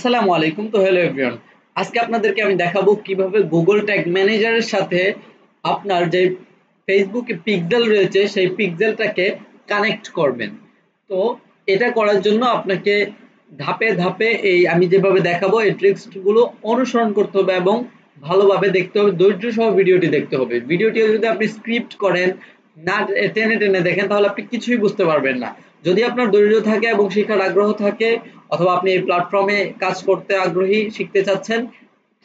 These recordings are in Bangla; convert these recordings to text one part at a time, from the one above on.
আসসালামু আলাইকুম। তো হ্যালো এভরিওয়ান, আজকে আপনাদেরকে আমি দেখাবো কিভাবে গুগল ট্যাগ ম্যানেজারের সাথে আপনার যে ফেসবুকে পিক্সেল রয়েছে সেই পিক্সেলটাকে কানেক্ট করবেন। তো এটা করার জন্য আপনাকে ধাপে ধাপে এই আমি যেভাবে দেখাবো এই ট্রিক্সগুলো অনুসরণ করতে হবে এবং ভালোভাবে দেখতে হবে, ধৈর্য সহ ভিডিওটি দেখতে হবে। ভিডিওটি যদি আপনি স্ক্রিপ্ট করেন, না টেনে টেনে দেখেন, তাহলে আপনি কিছুই বুঝতে পারবেন না। যদি আপনার ধৈর্য থাকে এবং শেখার আগ্রহ থাকে, অথবা আপনি এই প্ল্যাটফর্মে কাজ করতে আগ্রহী, শিখতে চাচ্ছেন,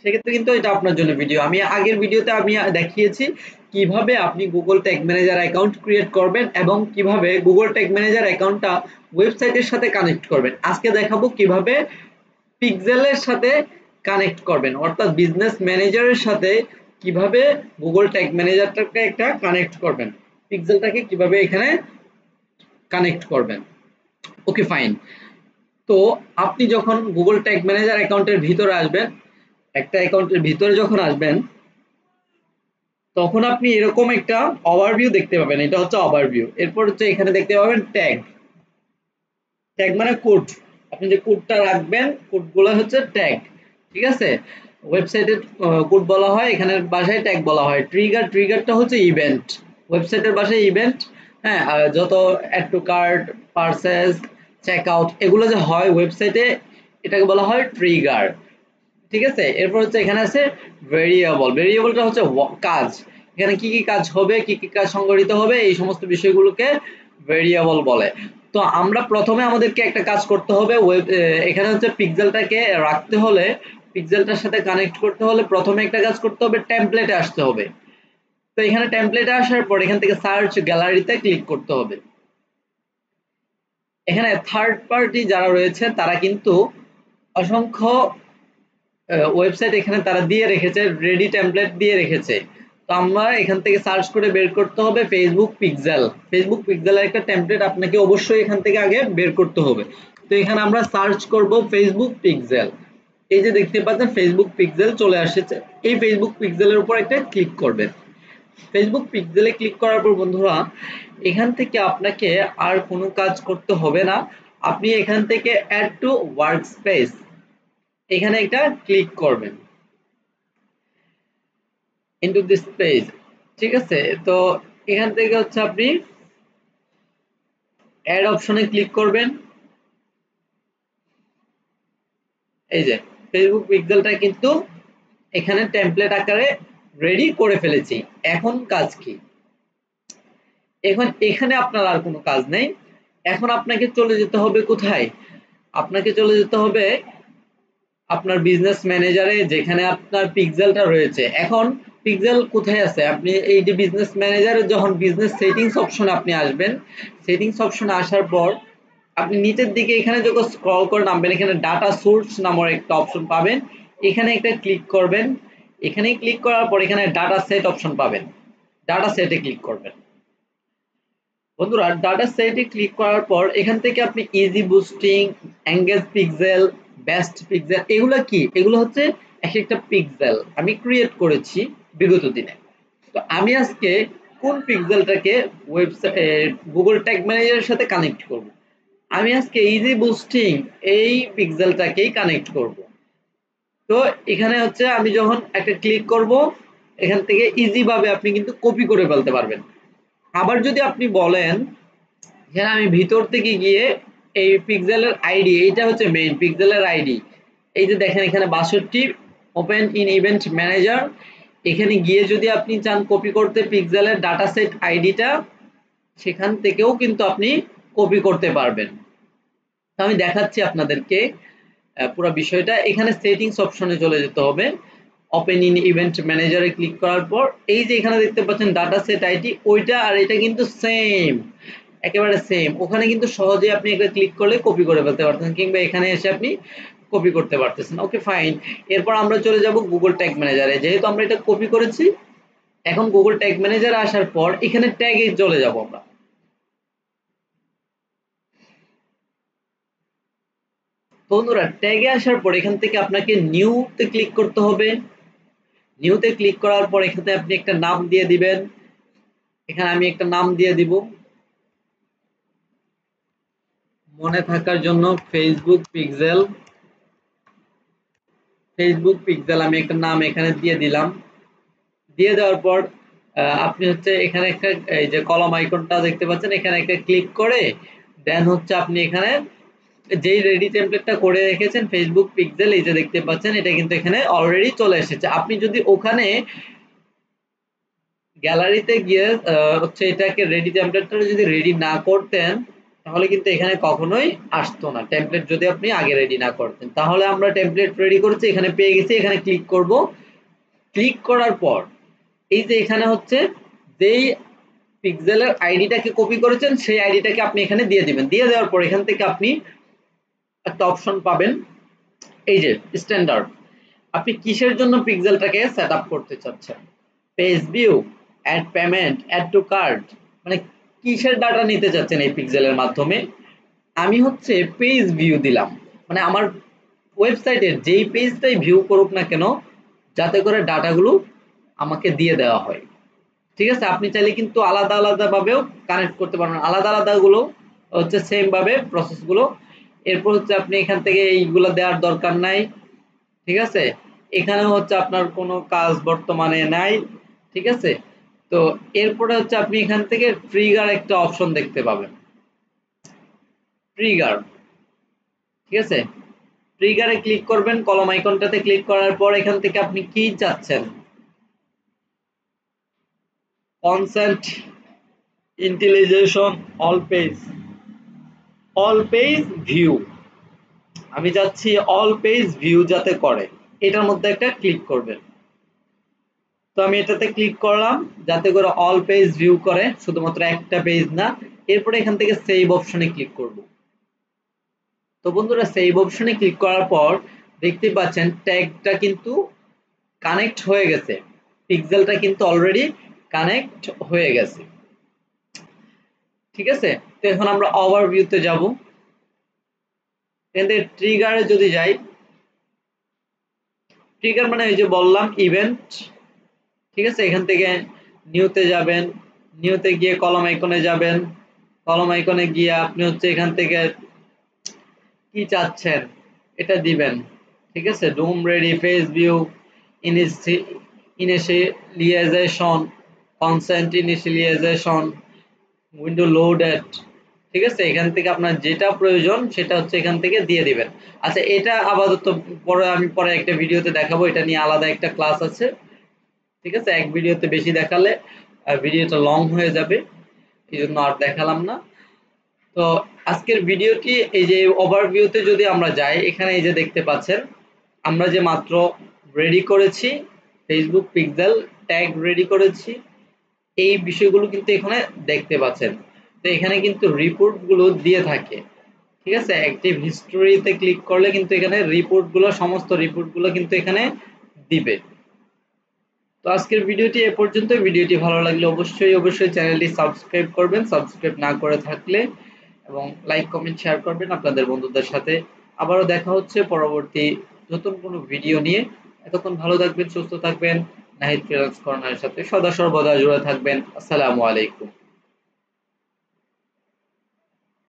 সেক্ষেত্রে কিন্তু এটা আপনার জন্য ভিডিও। আমি আগের ভিডিওতে আমি দেখিয়েছি কিভাবে আপনি Google tag manager account create করবেন এবং কিভাবে গুগল ট্যাগ ম্যানেজার অ্যাকাউন্টটা ওয়েবসাইটের সাথে কানেক্ট করবেন। আজকে দেখাবো কিভাবে পিক্সেলের সাথে কানেক্ট করবেন, অর্থাৎ বিজনেস ম্যানেজারের সাথে কিভাবে গুগল ট্যাগ ম্যানেজারটাকে একটা কানেক্ট করবেন, পিক্সেলটাকে কিভাবে এখানে কানেক্ট করবেন। Okay fine. তো আপনি যখন গুগল ট্যাগ ম্যানেজার অ্যাকাউন্টের ভিতরে আসবেন, একটা অ্যাকাউন্টের ভিতরে যখন আসবেন, তখন আপনি এরকম একটা ওভারভিউ দেখতে পাবেন। এটা হচ্ছে ওভারভিউ। এরপর হচ্ছে এখানে দেখতে পাবেন ট্যাগ। ট্যাগ মানে কোড। আপনি যে কোডটা রাখবেন, কোডগুলো হচ্ছে ট্যাগ। ঠিক আছে? ওয়েবসাইটের কোড বলা হয়, এখানের ভাষায় ট্যাগ বলা হয়। ট্রিগারটা হচ্ছে ইভেন্ট। ওয়েবসাইটের ভাষায় ইভেন্ট। হ্যাঁ, যত add to cart, purchase, check out এগুলো যে হয় ওয়েবসাইটে, এটাকে বলা হয় ট্রিগার। ঠিক আছে? এরপর হচ্ছে এখানে আছে ভেরিয়েবল। ভেরিয়েবলটা হচ্ছে কাজ। এখানে কি কি কাজ হবে, কি কি কাজ সংগঠিত হবে, এই সমস্ত বিষয়গুলোকে ভেরিয়েবল বলে। তো আমরা প্রথমে আমাদেরকে একটা কাজ করতে হবে। এখানে হচ্ছে পিক্সেলটাকে রাখতে হলে, পিক্সেলটার সাথে কানেক্ট করতে হলে প্রথমে একটা কাজ করতে হবে, টেমপ্লেটে আসতে হবে। তো এখানে টেমপ্লেটে আসার পর এখান থেকে সার্চ গ্যালারিতে ক্লিক করতে হবে। এখানে থার্ড পার্টি যারা রয়েছে তারা কিন্তু অসংখ্য ওয়েবসাইট এখানে তারা দিয়ে রেখেছে, রেডি টেমপ্লেট দিয়ে রেখেছে। তো আমরা এখান থেকে সার্চ করে বের করতে হবে ফেসবুক পিক্সেল। ফেসবুক পিক্সেলের একটা টেমপ্লেট আপনাকে অবশ্যই এখান থেকে আগে বের করতে হবে। তো এখানে আমরা সার্চ করব ফেসবুক পিক্সেল। এই যে দেখতে পাচ্ছেন ফেসবুক পিক্সেল চলে আসছে। এই ফেসবুক পিক্সেলের উপর একটা ক্লিক করবেন। ফেসবুক পিক্সেলে ক্লিক করার পর বন্ধুরা, এখান থেকে আপনাকে আর কোনো কাজ করতে হবে না। আপনি এখান থেকে অ্যাড টু ওয়ার্কস্পেস, এখানে একটা ক্লিক করবেন, ইনটু দিস পেজ। ঠিক আছে? তো এখান থেকে হচ্ছে আপনি অ্যাড অপশনে ক্লিক করবেন। এই যে ফেসবুক পিক্সেলটা কিন্তু এখানে টেমপ্লেট আকারে রেডি করে ফেলেছি। এখন কাজ কি? এখন এখানে আপনার আর কোনো কাজ নেই। এখন আপনাকে চলে যেতে হবে কোথায়? আপনাকে চলে যেতে হবে আপনার বিজনেস ম্যানেজারে, যেখানে আপনার পিক্সেলটা রয়েছে। এখন পিক্সেল কোথায় আছে? আপনি এই যে বিজনেস ম্যানেজারে যখন বিজনেস সেটিংস অপশনে আপনি আসবেন, সেটিংস অপশনে আসার পর আপনি নিচের দিকে এখানে যখন স্ক্রল করে নামবেন, এখানে ডাটা সোর্স নামের একটা অপশন পাবেন। এখানে একটা ক্লিক করবেন। এখানে ক্লিক করার পর এখানে ডাটা সেট অপশন পাবেন। ডাটা সেটে ক্লিক করবেন। বন্ধুরা, ডাটা সেটে ক্লিক করার পর এখান থেকে আপনি easy boosting, engage pixel, best pixel, এগুলো কি? এগুলো হচ্ছে এক একটা পিক্সেল আমি ক্রিয়েট করেছি বিগত দিনে। তো আমি আজকে কোন পিক্সেলটাকে ওয়েবসাইট গুগল ট্যাগ ম্যানেজারের সাথে কানেক্ট করব? আমি আজকে ইজি বুস্টিং এই পিক্সেলটাকেই কানেক্ট করব। তো এখানে হচ্ছে আমি যখন একটা ক্লিক করব, এখান থেকে ইজি ভাবে আপনি কিন্তু কপি করে ফেলতে পারবেন। আবার যদি আপনি বলেন এখানে আমি ভিতর থেকে গিয়ে এই পিক্সেলের আইডি, এইটা হচ্ছে মেইন পিক্সেলের আইডি। এই যে দেখেন এখানে 62 ওপেন ইন ইভেন্ট ম্যানেজার। এখানে গিয়ে যদি আপনি চান কপি করতে পিক্সেলের ডাটা সেট আইডিটা, সেখান থেকেও কিন্তু আপনি কপি করতে পারবেন। তো আমি দেখাচ্ছি আপনাদেরকে পুরো বিষয়টা। এখানে সেটিংস অপশনে চলে যেতে হবে। ওপেন ইন ইভেন্ট ম্যানেজারে ক্লিক করার পর এই যে এখানে দেখতে পাচ্ছেন ডাটা সেট আইডি, ওইটা আর এটা কিন্তু সেম, একেবারে সেম। ওখানে কিন্তু সহজে আপনি একটা ক্লিক করলে কপি করে ফেলতে পারতেন, কিংবা এখানে এসে আপনি কপি করতে পারতেছেন। Okay fine. এরপর আমরা চলে যাব গুগল ট্যাগ ম্যানেজারে। যেহেতু আমরা এটা কপি করেছি, এখন গুগল ট্যাগ ম্যানেজারে আসার পর এখানে ট্যাগে চলে যাব আমরা। বন্ধুরা, ট্যাগে আসার পর এখান থেকে আপনাকে নিউতে ক্লিক করতে হবে। নিউতে ক্লিক করার পর এখানে আপনি একটা নাম দিয়ে দিবেন। এখানে আমি একটা নাম দিয়ে দিব মনে থাকার জন্য, ফেসবুক পিক্সেল। ফেসবুক পিক্সেল আমি একটা নাম এখানে দিয়ে দিলাম। দিয়ে দেওয়ার পর আপনি হচ্ছে এখানে একটা এই যে কলম আইকনটা দেখতে পাচ্ছেন, এখানে একটা ক্লিক করে দেন হচ্ছে আপনি এখানে যেই রেডি টেমপ্লেটটা করে রেখেছেন ফেসবুক পিক্সেল, এই যে দেখতে পাচ্ছেন এটা কিন্তু এখানে অলরেডি চলে এসেছে। আপনি যদি ওখানে গ্যালারিতে গিয়ে হচ্ছে এটাকে রেডি টেমপ্লেটটা যদি রেডি না করতেন তাহলে কিন্তু এখানে কখনোই আসতো না, টেমপ্লেট যদি আপনি আগে রেডি না করতেন। তাহলে আমরা টেমপ্লেট রেডি করেছি, এখানে পেয়ে গেছি, এখানে ক্লিক করব। ক্লিক করার পর এই যে এখানে হচ্ছে যেই পিক্সেলের আইডিটাকে কপি করেছেন সেই আইডিটাকে আপনি এখানে দিয়ে দিবেন। দিয়ে দেওয়ার পর এখান থেকে আপনি একটা অপশন পাবেন, এই যে স্ট্যান্ডার্ড। আপনি কিসের জন্য পিক্সেলটাকে সেটআপ করতে চাচ্ছেন, page view, add payment, add to cart, মানে কিসের ডাটা নিতে চাচ্ছেন এই পিক্সেলের মাধ্যমে। আমি হচ্ছে পেজ ভিউ দিলাম, মানে আমার ওয়েবসাইটের যেই পেজটাই ভিউ করুক না কেন যাতে করে ডাটাগুলো আমাকে দিয়ে দেওয়া হয়। ঠিক আছে, আপনি চাইলে কিন্তু আলাদা আলাদা ভাবেও কানেক্ট করতে পারবেন, আলাদা আলাদা গুলো হচ্ছে সেম ভাবে প্রসেস গুলো। এরপর হচ্ছে আপনি এখান থেকে এইগুলো দেওয়ার দরকার নাই। ঠিক আছে, এখানে হচ্ছে আপনার কোনো কাজ বর্তমানে নাই। ঠিক আছে, তো এরপরে হচ্ছে আপনি এখান থেকে ট্রিগার একটা অপশন দেখতে পাবেন, ট্রিগার। ঠিক আছে, ট্রিগারে ক্লিক করবেন, কলম আইকনটাতে ক্লিক করার পর এখান থেকে আপনি কি চাচ্ছেন, কনসেন্ট ইন্টিলিজেশন অল পেজ ভিউ, আমি যাচ্ছি অল পেজ ভিউ যাতে করে, এটার মধ্যে একটা ক্লিক করবেন। তো আমি এটাতে ক্লিক করলাম যাতে করে অল পেজ ভিউ করে, শুধুমাত্র একটা পেজ না। এরপরে এখান থেকে সেভ অপশনে ক্লিক করব। তো বন্ধুরা সেভ অপশনে ক্লিক করার পর দেখতে পাচ্ছেন ট্যাগটা কিন্তু কানেক্ট হয়ে গেছে, পিক্সেলটা কিন্তু অলরেডি কানেক্ট হয়ে গেছে। ঠিক আছে, তো এখন আমরা ওভারভিউতে যাব। এখান থেকে ট্রিগারে যদি যাই, ট্রিগার মানে এই যে বললাম ইভেন্ট। ঠিক আছে, এখান থেকে নিউতে যাবেন, নিউতে গিয়ে কলম আইকনে যাবেন, কলম আইকনে গিয়ে আপনি হচ্ছে এখান থেকে কি চাচ্ছেন এটা দিবেন। ঠিক আছে, DOM ready, page view, initialization, consent initialization, window loaded. ঠিক আছে, এখান থেকে আপনার যেটা প্রয়োজন সেটা হচ্ছে এখান থেকে দিয়ে দিবেন। আচ্ছা, এটা আপাতত পরে আমি পরে একটা ভিডিওতে দেখাবো, এটা নিয়ে আলাদা একটা ক্লাস আছে। ঠিক আছে, এক ভিডিওতে বেশি দেখালে ভিডিওটা লং হয়ে যাবে, এই জন্য আর দেখালাম না। তো আজকের ভিডিওটি এই যে ওভারভিউতে যদি আমরা যাই, এখানে এই যে দেখতে পাচ্ছেন আমরা যে মাত্র রেডি করেছি ফেসবুক পিক্সেল ট্যাগ রেডি করেছি, এই বিষয়গুলো কিন্তু এখানে দেখতে পাচ্ছেন। তো এখানে কিন্তু রিপোর্ট গুলো দিয়ে থাকে। ঠিক আছে, অ্যাক্টিভ হিস্টোরিতে ক্লিক করলে কিন্তু এখানে রিপোর্ট গুলো, সমস্ত রিপোর্ট গুলো কিন্তু এখানে দিবে। তো আজকের ভিডিওটি এ পর্যন্ত। ভিডিওটি ভালো লাগলে অবশ্যই চ্যানেলটি সাবস্ক্রাইব করবেন, সাবস্ক্রাইব না করে থাকলে, এবং লাইক কমেন্ট শেয়ার করবেন আপনাদের বন্ধুদের সাথে। আবারও দেখা হচ্ছে পরবর্তী নতুন কোনো ভিডিও নিয়ে। এতক্ষণ ভালো থাকবেন, সুস্থ থাকবেন। নাহিদ ফ্রিল্যান্স কর্নারের সাথে সদা সর্বদা জুড়ে থাকবেন। আসসালামু আলাইকুম।